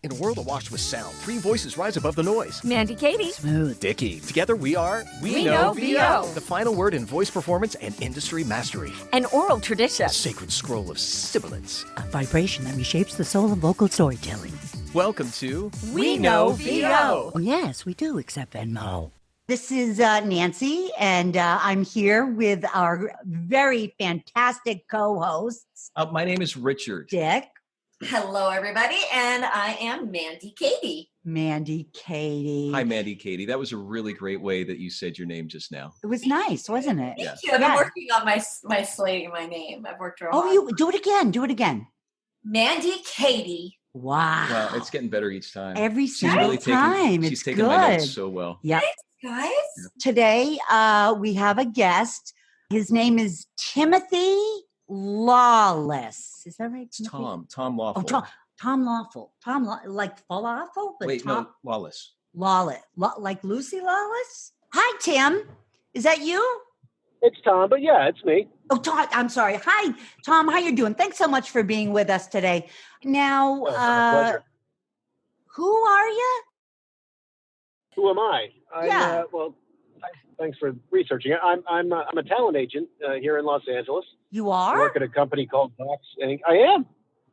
In a world awash with sound, three voices rise above the noise. Mandy Katie. Smooth. Dickie. Together we are... We know VO. The final word in voice performance and industry mastery. An oral tradition. A sacred scroll of sibilance. A vibration that reshapes the soul of vocal storytelling. Welcome to... We know VO. Oh, yes, we do, except Venmo. This is Nancy, and I'm here with our very fantastic co-hosts, My name is Richard. Dick, Hello, everybody, and I am Mandy Katie. Mandy Katie. Hi, Mandy Katie. That was a really great way that you said your name just now. It was nice, wasn't it? Thank you. I've been working on my slating my name. I've worked real hard. Oh, you do it again. Do it again. Mandy Katie. Wow. Well, it's getting better each time. Every She's single really time. She's It's taking good. my notes so well. Yep. Guys, Today, we have a guest. His name is Timothy Lawless. Is that right? It's Timothy? Tom Lawful. Oh, Tom Lawful. Like falafel? But Wait, Tom no, Lawless. Lawless. Like Lucy Lawless? Hi, Tim. Is that you? It's Tom, but yeah, it's me. Oh, Tom, I'm sorry. Hi, Tom. How you doing? Thanks so much for being with us today. Now, Pleasure. who are you? Who am I? Yeah. Thanks for researching it. I'm a talent agent here in Los Angeles. You I are? work at a company called Vox Inc. I am.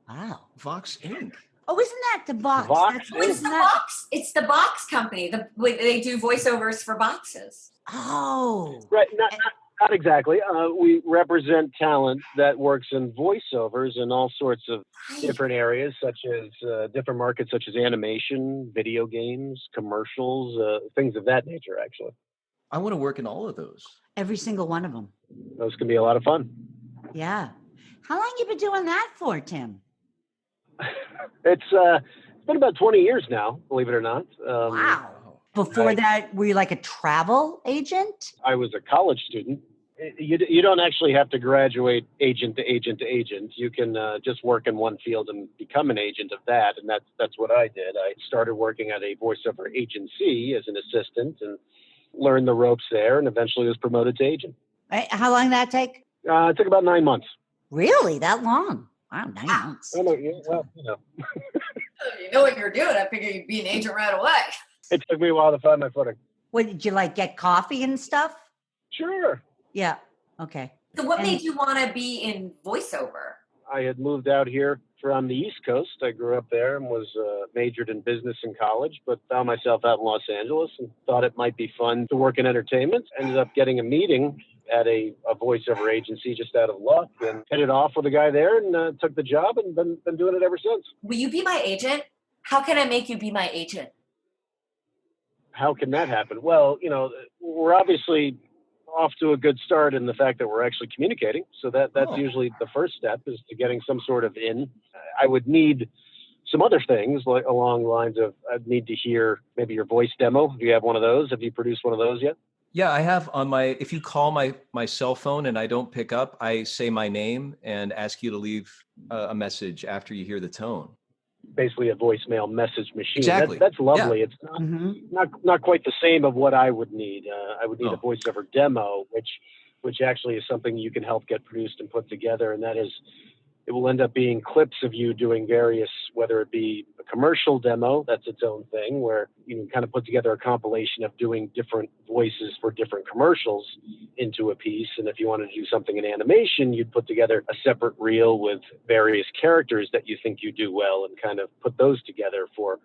Wow. Vox Inc. Oh, isn't that the box? Vox That's- Inc. it's the box. It's the box company. They do voiceovers for boxes. Oh. Right. Not exactly. We represent talent that works in voiceovers in all sorts of different areas, such as different markets, such as animation, video games, commercials, things of that nature, actually. I want to work in all of those. Every single one of them. Those can be a lot of fun. Yeah. How long you been doing that for, Tim? It's been about 20 years now, believe it or not. Wow. Before that, were you like a travel agent? I was a college student. You don't actually have to graduate agent to agent to agent. You can just work in one field and become an agent of that, and that's what I did. I started working at a voiceover agency as an assistant and learned the ropes there, and eventually was promoted to agent. How long did that take? It took about 9 months. Really? That long? Wow, 9 months. I know, yeah, well, you know, You know what you're doing. I figured you'd be an agent right away. it took me a while to find my footing. What, did you like get coffee and stuff? Sure. Yeah. Okay. So what And- made you want to be in voiceover? I had moved out here from the East Coast. I grew up there and was majored in business in college, but found myself out in Los Angeles and thought it might be fun to work in entertainment. Ended up getting a meeting at a voiceover agency just out of luck and headed off with a guy there and took the job and been doing it ever since. Will you be my agent? How can I make you be my agent? How can that happen? Well, you know, we're obviously off to a good start in the fact that we're actually communicating. So that's usually the first step, is to getting some sort of in. I would need some other things, like along the lines of, I'd need to hear maybe your voice demo. Do you have one of those? Have you produced one of those yet? Yeah, I have on if you call my cell phone and I don't pick up, I say my name and ask you to leave a message after you hear the tone. Basically a voicemail message machine. Exactly. That's lovely. Yeah. It's not quite the same of what I would need. I would need a voiceover demo, which actually is something you can help get produced and put together. And that is, it will end up being clips of you doing various, whether it be a commercial demo, that's its own thing, where you can kind of put together a compilation of doing different voices for different commercials into a piece. And if you wanted to do something in animation, you'd put together a separate reel with various characters that you think you do well and kind of put those together for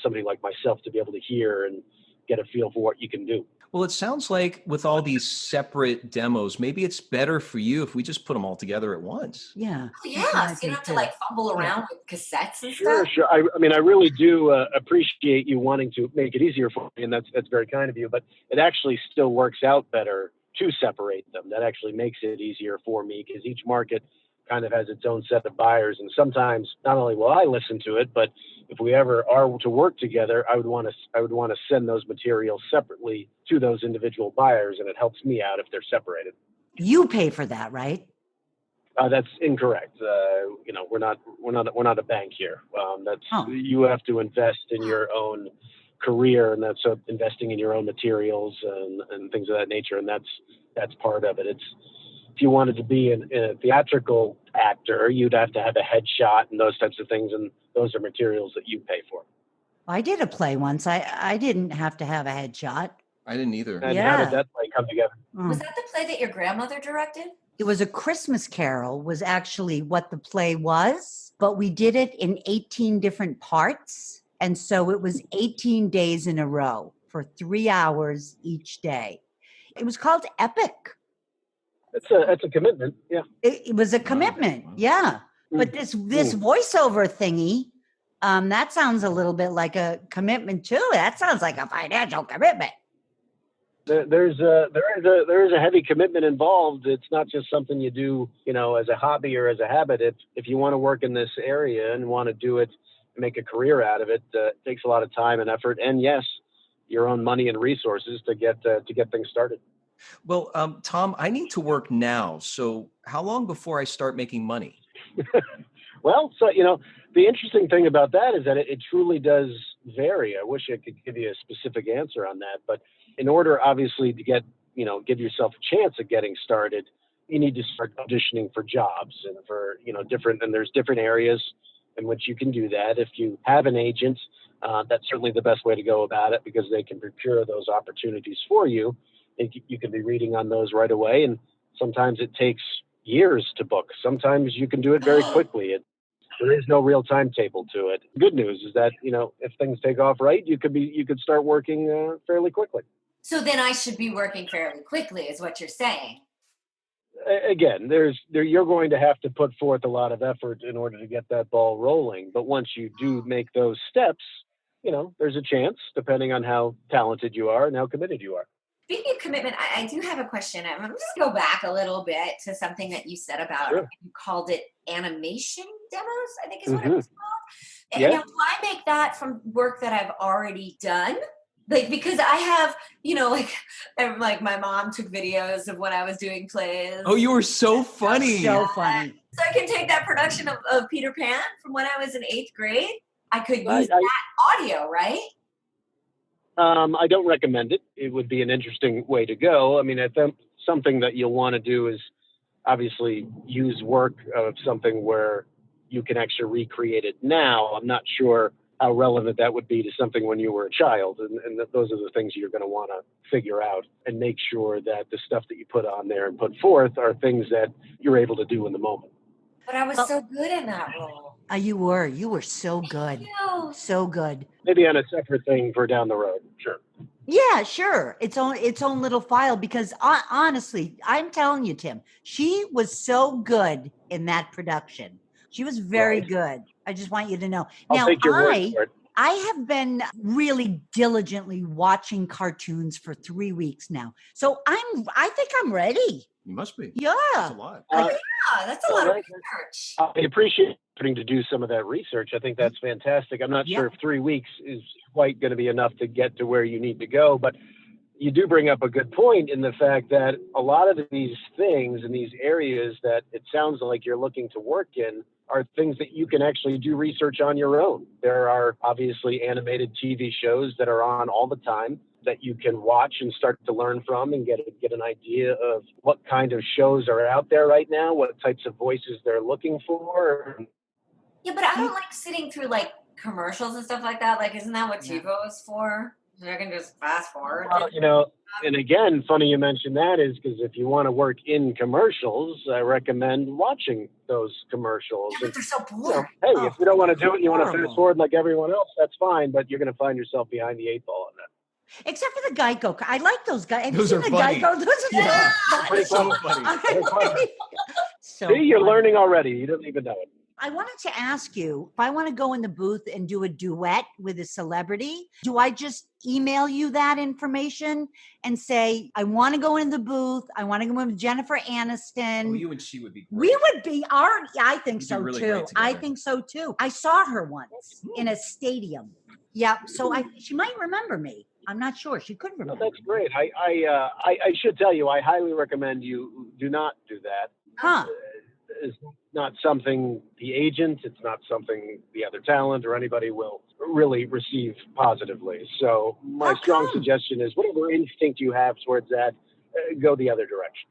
somebody like myself to be able to hear and get a feel for what you can do. Well, it sounds like with all these separate demos, maybe it's better for you if we just put them all together at once. Yeah. Yeah, so you don't have to like fumble around with cassettes and Sure, stuff. sure. I mean, I really do appreciate you wanting to make it easier for me, and that's very kind of you. But it actually still works out better to separate them. That actually makes it easier for me because each market kind of has its own set of buyers, and sometimes not only will I listen to it, but if we ever are to work together, I would want to send those materials separately to those individual buyers, and it helps me out if they're separated. You pay for that, right? That's incorrect. You know, we're not a bank here. You have to invest in your own career, and that's investing in your own materials and things of that nature, and that's part of it. If you wanted to be in a theatrical actor, you'd have to have a headshot and those types of things. And those are materials that you pay for. I did a play once. I didn't have to have a headshot. I didn't either. And Yeah. how did that play come together? Was that the play that your grandmother directed? It was A Christmas Carol was actually what the play was, but we did it in 18 different parts. And so it was 18 days in a row for 3 hours each day. It was called Epic. It's a commitment. Yeah. It was a commitment. Yeah. But this voiceover thingy, that sounds a little bit like a commitment too. That sounds like a financial commitment. There is a heavy commitment involved. It's not just something you do, as a hobby or as a habit. If you want to work in this area and want to do it and make a career out of it, it takes a lot of time and effort. And yes, your own money and resources to get things started. Well, Tom, I need to work now. So how long before I start making money? Well, so, the interesting thing about that is that it truly does vary. I wish I could give you a specific answer on that. But in order, obviously, to give yourself a chance at getting started, you need to start auditioning for jobs and for, and there's different areas in which you can do that. If you have an agent, that's certainly the best way to go about it because they can procure those opportunities for you. And you can be reading on those right away. And sometimes it takes years to book. Sometimes you can do it very quickly. There is no real timetable to it. Good news is that, if things take off right, you could start working fairly quickly. So then I should be working fairly quickly is what you're saying. Again, you're going to have to put forth a lot of effort in order to get that ball rolling. But once you do make those steps, there's a chance, depending on how talented you are and how committed you are. Speaking of commitment, I do have a question. I'm going to just go back a little bit to something that you said about, Sure. You called it animation demos, I think is what it was called. Yeah. Now, do I make that from work that I've already done? Like, because I have, like my mom took videos of when I was doing plays. Oh, you were so funny. So funny. So I can take that production of Peter Pan from when I was in 8th grade. I could use that audio, right? I don't recommend it. It would be an interesting way to go. I mean, I think something that you'll want to do is obviously use work of something where you can actually recreate it now. I'm not sure how relevant that would be to something when you were a child. And those are the things you're going to want to figure out and make sure that the stuff that you put on there and put forth are things that you're able to do in the moment. But I was so good in that role. You were so good. Thank you. So good. Maybe on a separate thing for down the road. Sure. Yeah, sure. Its own little file because honestly, I'm telling you, Tim, she was so good in that production. She was very good. I just want you to know. I'll take your word for it. I have been really diligently watching cartoons for 3 weeks now. So I think I'm ready. You must be. Yeah. That's a lot. Yeah, that's a lot of research. I appreciate putting to do some of that research. I think that's fantastic. I'm not sure if 3 weeks is quite going to be enough to get to where you need to go, but you do bring up a good point in the fact that a lot of these things in these areas that it sounds like you're looking to work in are things that you can actually do research on your own. There are obviously animated TV shows that are on all the time that you can watch and start to learn from and get an idea of what kind of shows are out there right now, what types of voices they're looking for. Yeah, but I don't like sitting through like commercials and stuff like that. Like, isn't that what TiVo is for? So I can just fast forward. Well, and again, funny you mentioned that is because if you want to work in commercials, I recommend watching those commercials. Yeah, but they're so boring. Hey, if you don't want to do it, you want to fast forward like everyone else, that's fine. But you're going to find yourself behind the 8 ball on that. Except for the Geico. I like those guys. Those are funny. Geico? Those are Pretty So funny. funny. So See, you're funny. learning already. You don't even know it. I wanted to ask you, if I want to go in the booth and do a duet with a celebrity, do I just email you that information and say, I want to go in the booth. I want to go in with Jennifer Aniston. Oh, you and she would be great. We would be I think You'd be so really too. great I together. think so too. I saw her once in a stadium. Yeah. So she might remember me. I'm not sure. She could remember. That's great. I should tell you, I highly recommend you do not do that. Huh. It's not something the agent, it's not something the other talent or anybody will really receive positively. So my How strong come? suggestion is whatever instinct you have towards that, go the other direction.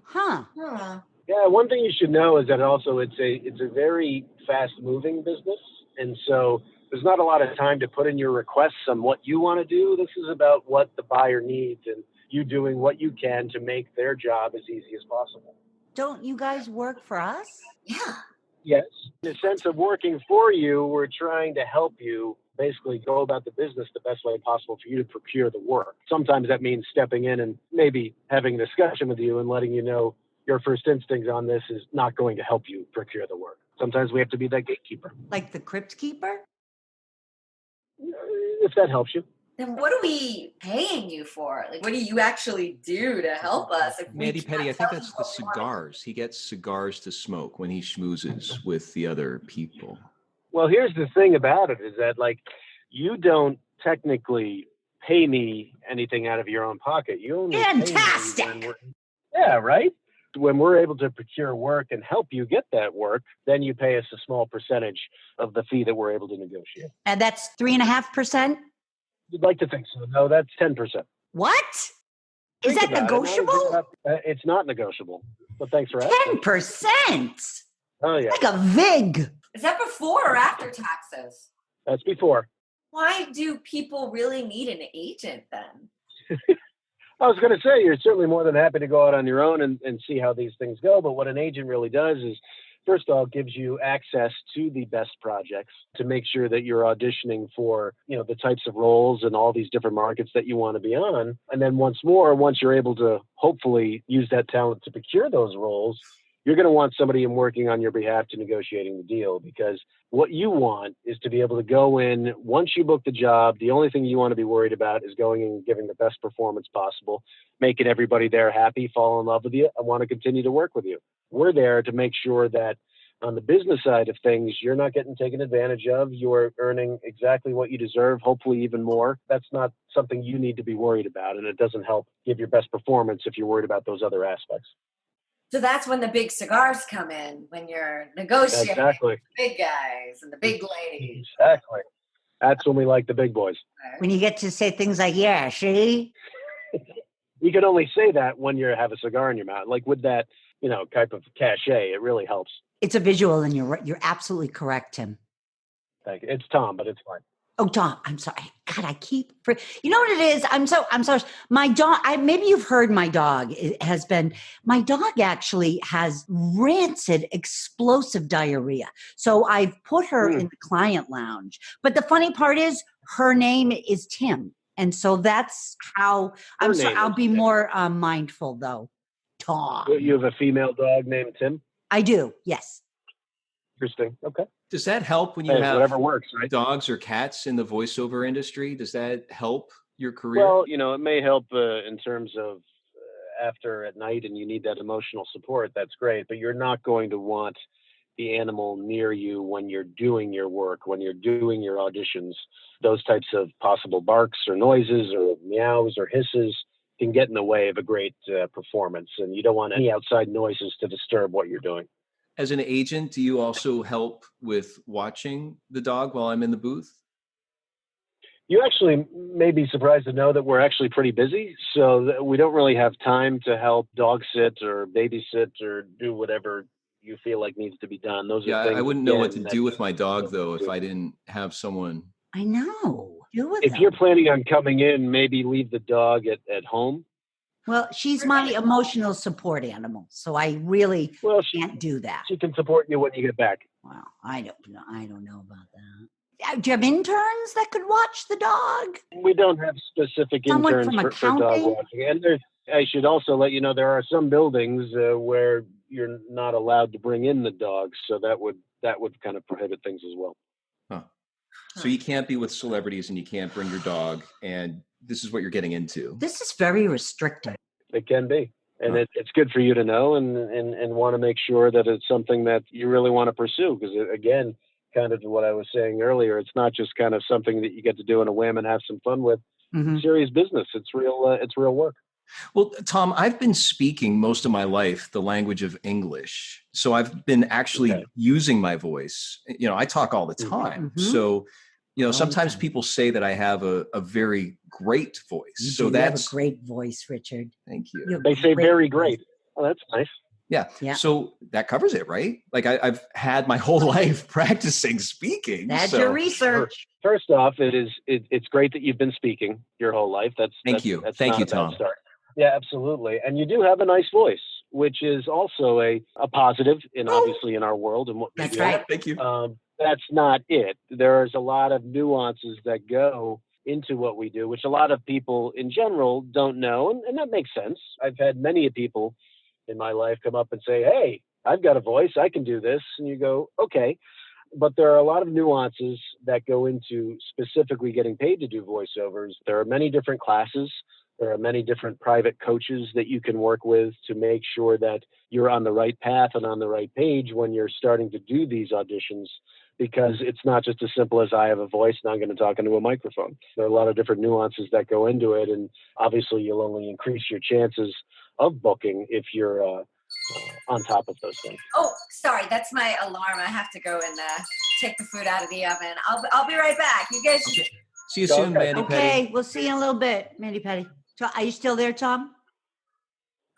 Huh. Huh. Yeah, one thing you should know is that also it's a very fast moving business, and so there's not a lot of time to put in your requests on what you want to do. This is about what the buyer needs and you doing what you can to make their job as easy as possible. Don't you guys work for us? Yeah. Yes. In the sense of working for you, we're trying to help you basically go about the business the best way possible for you to procure the work. Sometimes that means stepping in and maybe having a discussion with you and letting you know your first instinct on this is not going to help you procure the work. Sometimes we have to be that gatekeeper. Like the crypt keeper? If that helps you. Then what are we paying you for? Like, what do you actually do to help us? If we Mandy can't Petty, I think tell that's you the what we want? cigars. He gets cigars to smoke when he schmoozes with the other people. Well, here's the thing about it is that, like, you don't technically pay me anything out of your own pocket. You only pay me Fantastic! when yeah, right? When we're able to procure work and help you get that work, then you pay us a small percentage of the fee that we're able to negotiate. And that's 3.5%? You'd like to think so. No, that's 10%. What? Is Think that about it. negotiable? It's not negotiable. But thanks for asking. 10%? Oh, yeah. Like a VIG. Is that before or after taxes? That's before. Why do people really need an agent then? I was going to say, you're certainly more than happy to go out on your own and see how these things go. But what an agent really does is, first of all, gives you access to the best projects to make sure that you're auditioning for, the types of roles and all these different markets that you want to be on. And then once you're able to hopefully use that talent to procure those roles, you're going to want somebody working on your behalf to negotiating the deal, because what you want is to be able to go in once you book the job. The only thing you want to be worried about is going and giving the best performance possible, making everybody there happy, fall in love with you, and want to continue to work with you. We're there to make sure that on the business side of things, you're not getting taken advantage of. You're earning exactly what you deserve, hopefully even more. That's not something you need to be worried about, and it doesn't help give your best performance if you're worried about those other aspects. So that's when the big cigars come in, when you're negotiating Exactly. with the big guys and the big ladies. Exactly. That's when we like the big boys. When you get to say things like, yeah, see? You can only say that when you have a cigar in your mouth. Like with that, type of cachet, it really helps. It's a visual, and you're absolutely correct, Tim. Thank you. It's Tom, but it's fine. Oh, Tom, I'm sorry. God, you know what it is? I'm sorry. My dog, maybe you've heard my dog my dog actually has rancid, explosive diarrhea. So I've put her in the client lounge. But the funny part is her name is Tim. And so that's how I'll be more mindful though. Tom. You have a female dog named Tim? I do. Yes. Interesting. Okay. Does that help when you have whatever works, right? dogs or cats in the voiceover industry? Does that help your career? Well, it may help in terms of after at night and you need that emotional support. That's great. But you're not going to want the animal near you when you're doing your work, when you're doing your auditions. Those types of possible barks or noises or meows or hisses can get in the way of a great performance. And you don't want any outside noises to disturb what you're doing. As an agent, do you also help with watching the dog while I'm in the booth? You actually may be surprised to know that we're actually pretty busy, so we don't really have time to help dog sit or babysit or do whatever you feel like needs to be done. Those are things I wouldn't know what to do with my dog, though, if I didn't have someone. I know. If you're planning on coming in, maybe leave the dog at home. Well, she's my emotional support animal, so I really can't do that. She can support you when you get back. Well, I don't know about that. Do you have interns that could watch the dog? We don't have specific interns for dog watching. And I should also let you know there are some buildings where you're not allowed to bring in the dogs, so that would kind of prohibit things as well. Huh. So you can't be with celebrities and you can't bring your dog, and this is what you're getting into. This is very restrictive. It can be. And it's good for you to know and want to make sure that it's something that you really want to pursue. Because, again, kind of what I was saying earlier, it's not just kind of something that you get to do on a whim and have some fun with. Mm-hmm. Serious business. It's real work. Well, Tom, I've been speaking most of my life the language of English. So I've been actually using my voice. I talk all the time. Mm-hmm. So, sometimes people say that I have a very great voice. You have a great voice, Richard. Thank you. They say very great. Oh, that's nice. Yeah. Yeah. So that covers it, right? Like I've had my whole life practicing speaking. That's so. your research. First off, it's great that you've been speaking your whole life. Thank you. That's Thank not you, a bad Tom. start. Yeah, absolutely. And you do have a nice voice, which is also a positive obviously in our world and what we That's do. right. Thank you. That's not it. There's a lot of nuances that go into what we do, which a lot of people in general don't know. And that makes sense. I've had many people in my life come up and say, hey, I've got a voice, I can do this. And you go, okay. But there are a lot of nuances that go into specifically getting paid to do voiceovers. There are many different classes. There are many different private coaches that you can work with to make sure that you're on the right path and on the right page when you're starting to do these auditions, because it's not just as simple as I have a voice and I'm going to talk into a microphone. There are a lot of different nuances that go into it. And obviously you'll only increase your chances of booking if you're on top of those things. Oh, sorry, that's my alarm. I have to go and take the food out of the oven. I'll be right back. You guys just... See you soon, Mandy Okay, Petty. we'll see you in a little bit, Mandy Petty. So, are you still there, Tom?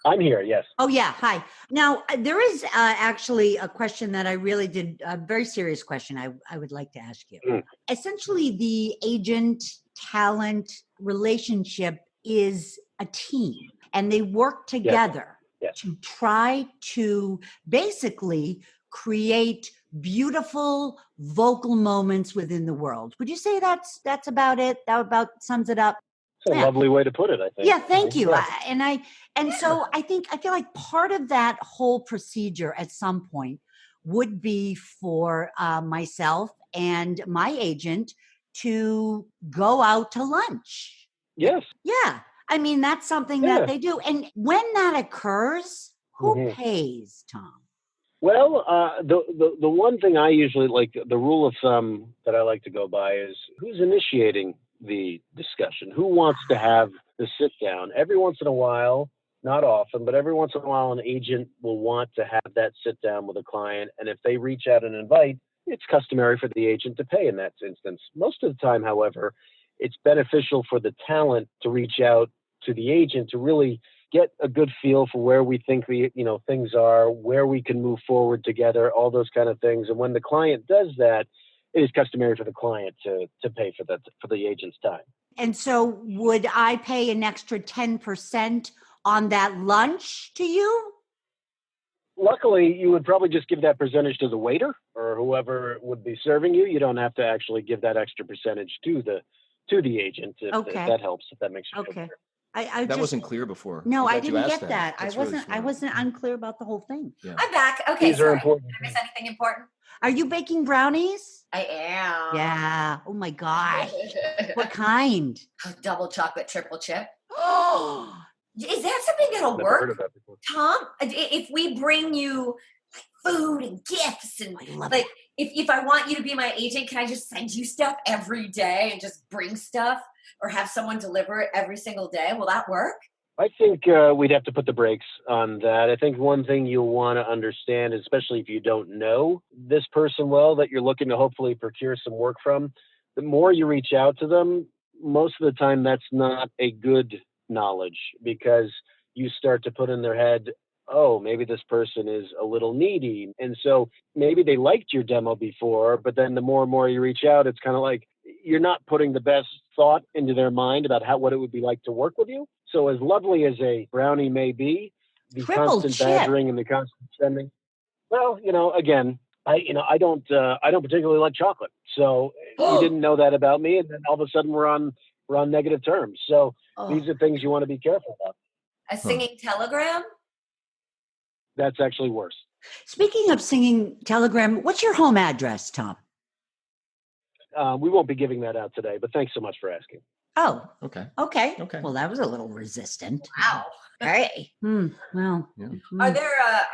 I'm here, yes. Oh, yeah. Hi. Now, there is actually a question that I really did, a very serious question I would like to ask you. Essentially, the agent-talent relationship is a team, and they work together to try to basically create beautiful vocal moments within the world. Would you say that's about it? That about sums it up? It's a lovely way to put it, I think. Yeah, thank you. So I feel like part of that whole procedure at some point would be for myself and my agent to go out to lunch. Yes. Yeah. I mean, that's something that they do. And when that occurs, who pays, Tom? Well, the one thing I usually like, the rule of thumb that I like to go by is who's initiating the discussion? Who wants to have the sit down? Every once in a while, not often, but every once in a while, an agent will want to have that sit down with a client. And if they reach out and invite, it's customary for the agent to pay in that instance. Most of the time, however, it's beneficial for the talent to reach out to the agent to really get a good feel for where we think things are, where we can move forward together, all those kind of things. And when the client does that, it is customary for the client to pay for the agent's time. And so would I pay an extra 10% on that lunch to you? Luckily, you would probably just give that percentage to the waiter or whoever would be serving you. You don't have to actually give that extra percentage to the agent if that helps, if that makes you feel better. That wasn't clear before. No, I didn't get that. That's I wasn't unclear about the whole thing. Yeah. I'm back. Okay, These are sorry. important. Did I miss anything important? Are you baking brownies? I am. Yeah. Oh my gosh. What kind? Double chocolate, triple chip. Oh, Is that something that'll Never work, heard of that before. Tom? If we bring you like food and gifts and like, if I want you to be my agent, can I just send you stuff every day and just bring stuff, or have someone deliver it every single day? Will that work? I think we'd have to put the brakes on that. I think one thing you'll want to understand, especially if you don't know this person well, that you're looking to hopefully procure some work from, the more you reach out to them, most of the time that's not a good knowledge, because you start to put in their head, oh, maybe this person is a little needy. And so maybe they liked your demo before, but then the more and more you reach out, it's kind of like you're not putting the best thought into their mind about what it would be like to work with you. So as lovely as a brownie may be, the constant badgering and the constant sending. Well, again, I don't particularly like chocolate. So you didn't know that about me, and then all of a sudden we're on negative terms. So these are things you want to be careful about. A singing telegram? That's actually worse. Speaking of singing telegram, what's your home address, Tom? We won't be giving that out today, but thanks so much for asking. Oh, Okay. Well, that was a little resistant. Wow. Hey. Well, Yeah. Are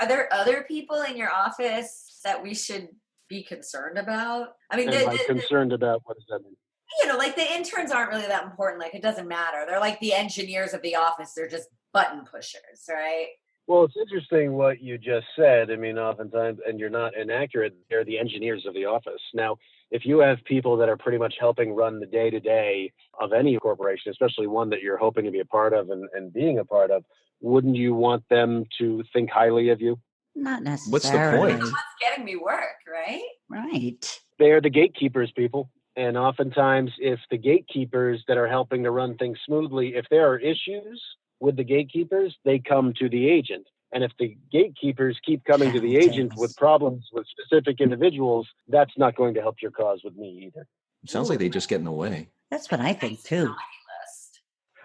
there other people in your office that we should be concerned about? I mean, concerned about, what does that mean? Like the interns aren't really that important. Like, it doesn't matter. They're like the engineers of the office. They're just button pushers, right? Well, it's interesting what you just said. I mean, oftentimes, and you're not inaccurate, they're the engineers of the office. Now, if you have people that are pretty much helping run the day-to-day of any corporation, especially one that you're hoping to be a part of and being a part of, wouldn't you want them to think highly of you? Not necessarily. What's the point? What's getting me work, right? Right. They're the gatekeepers, people. And oftentimes, if the gatekeepers that are helping to run things smoothly, if there are issues with the gatekeepers, they come to the agent. And if the gatekeepers keep coming to the agent with problems with specific individuals, that's not going to help your cause with me either. It sounds like they just get in the way. That's what I think too.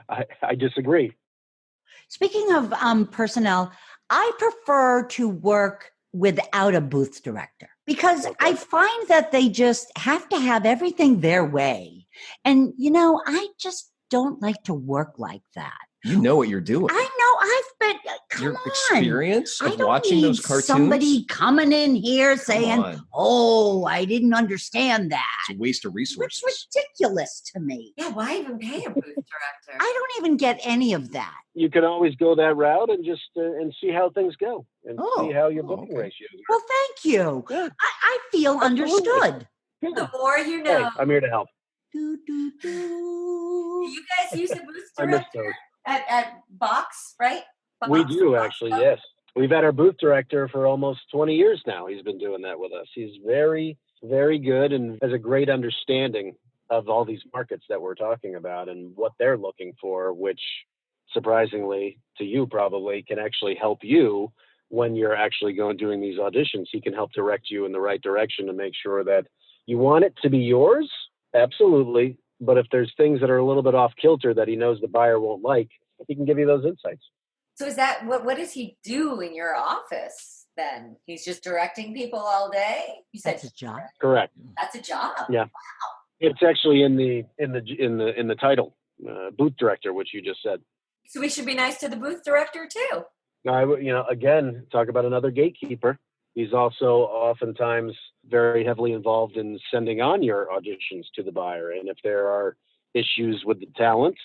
I disagree. Speaking of personnel, I prefer to work without a booth director because I find that they just have to have everything their way. And, I just don't like to work like that. You know what you're doing. I know. I've been, Your experience of I don't watching need those cartoons. Somebody coming in here saying, "Oh, I didn't understand that." It's a waste of resources. It's ridiculous to me. Yeah, why even pay a booth director? I don't even get any of that. You can always go that route and just and see how things go and see how your booking ratios are. Well, thank you. Yeah. I feel understood. The more you know. Hey, I'm here to help. Do, do, do. You guys use a booth director at Vox, right? Vox, We do, actually, yes. We've had our booth director for almost 20 years now. He's been doing that with us. He's very, very good and has a great understanding of all these markets that we're talking about and what they're looking for, which surprisingly to you probably can actually help you when you're actually doing these auditions. He can help direct you in the right direction to make sure that you want it to be yours. Absolutely. But if there's things that are a little bit off kilter that he knows the buyer won't like, he can give you those insights. So is that what does he do in your office then? He's just directing people all day? You said that's a job. Correct. That's a job. Yeah. Wow. It's actually in the title, booth director, which you just said. So we should be nice to the booth director too. Again, talk about another gatekeeper. He's also oftentimes very heavily involved in sending on your auditions to the buyer. And if there are issues with the talents,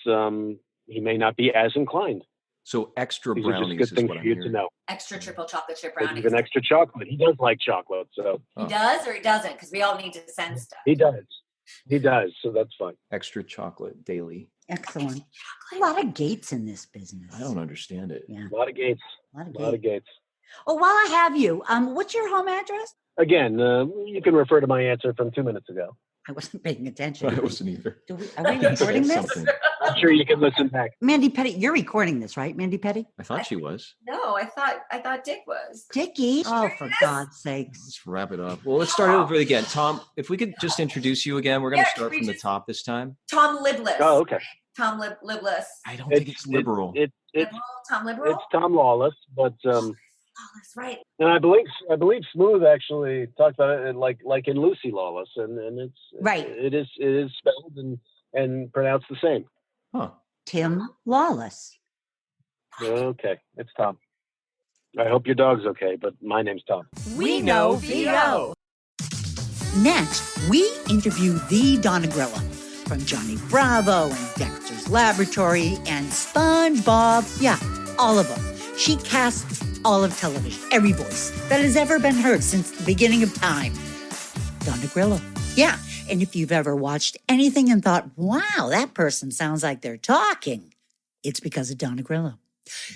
he may not be as inclined. So extra These brownies are just good is things what for I'm you hearing. to know. Extra triple chocolate chip brownies. Even extra chocolate. He does like chocolate, so He does or he doesn't? Because we all need to send stuff. he does. He does, so that's fine. Extra chocolate daily. Excellent. A lot of gates in this business. I don't understand it. Yeah. A lot of gates. A lot A lot of gates. Oh, while I have you, what's your home address? Again, you can refer to my answer from 2 minutes ago. I wasn't paying attention. I wasn't either. Are we recording this? Something. I'm sure you can listen back. Mandy Petty, you're recording this, right, Mandy Petty? I thought she was. No, I thought Dick was. Dickie. Oh, for God's sakes. Let's wrap it up. Well, let's start over again. Tom, if we could just introduce you again. We're going to start from the top this time. Tom Libless. Oh, okay. Tom Libless. I don't think it's liberal. Tom Liberal? It's Tom Lawless, but Lawless, right. and I believe Smooth actually talked about it like in Lucy Lawless, and it's right. It is spelled and pronounced the same. Huh. Tim Lawless. Okay, it's Tom. I hope your dog's okay, but my name's Tom. We know VO. Next, we interview the Donna Grillo from Johnny Bravo and Dexter's Laboratory and SpongeBob. Yeah, all of them. She casts all of television, every voice that has ever been heard since the beginning of time. Donna Grillo. Yeah, and if you've ever watched anything and thought, wow, that person sounds like they're talking, it's because of Donna Grillo.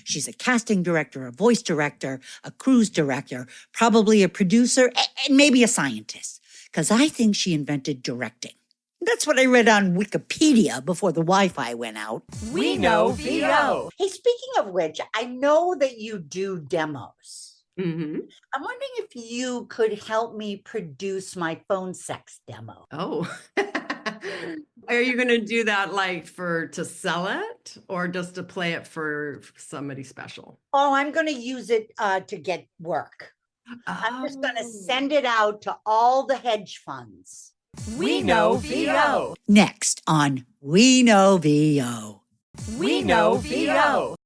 She's a casting director, a voice director, a cruise director, probably a producer, and maybe a scientist, because I think she invented directing. That's what I read on Wikipedia before the Wi-Fi went out. We know VO. Hey, speaking of which, I know that you do demos. Mm-hmm. I'm wondering if you could help me produce my phone sex demo. Oh, are you going to do that to sell it or just to play it for somebody special? Oh, I'm going to use it to get work. I'm just going to send it out to all the hedge funds. We know VO. Next on We Know VO. We know VO.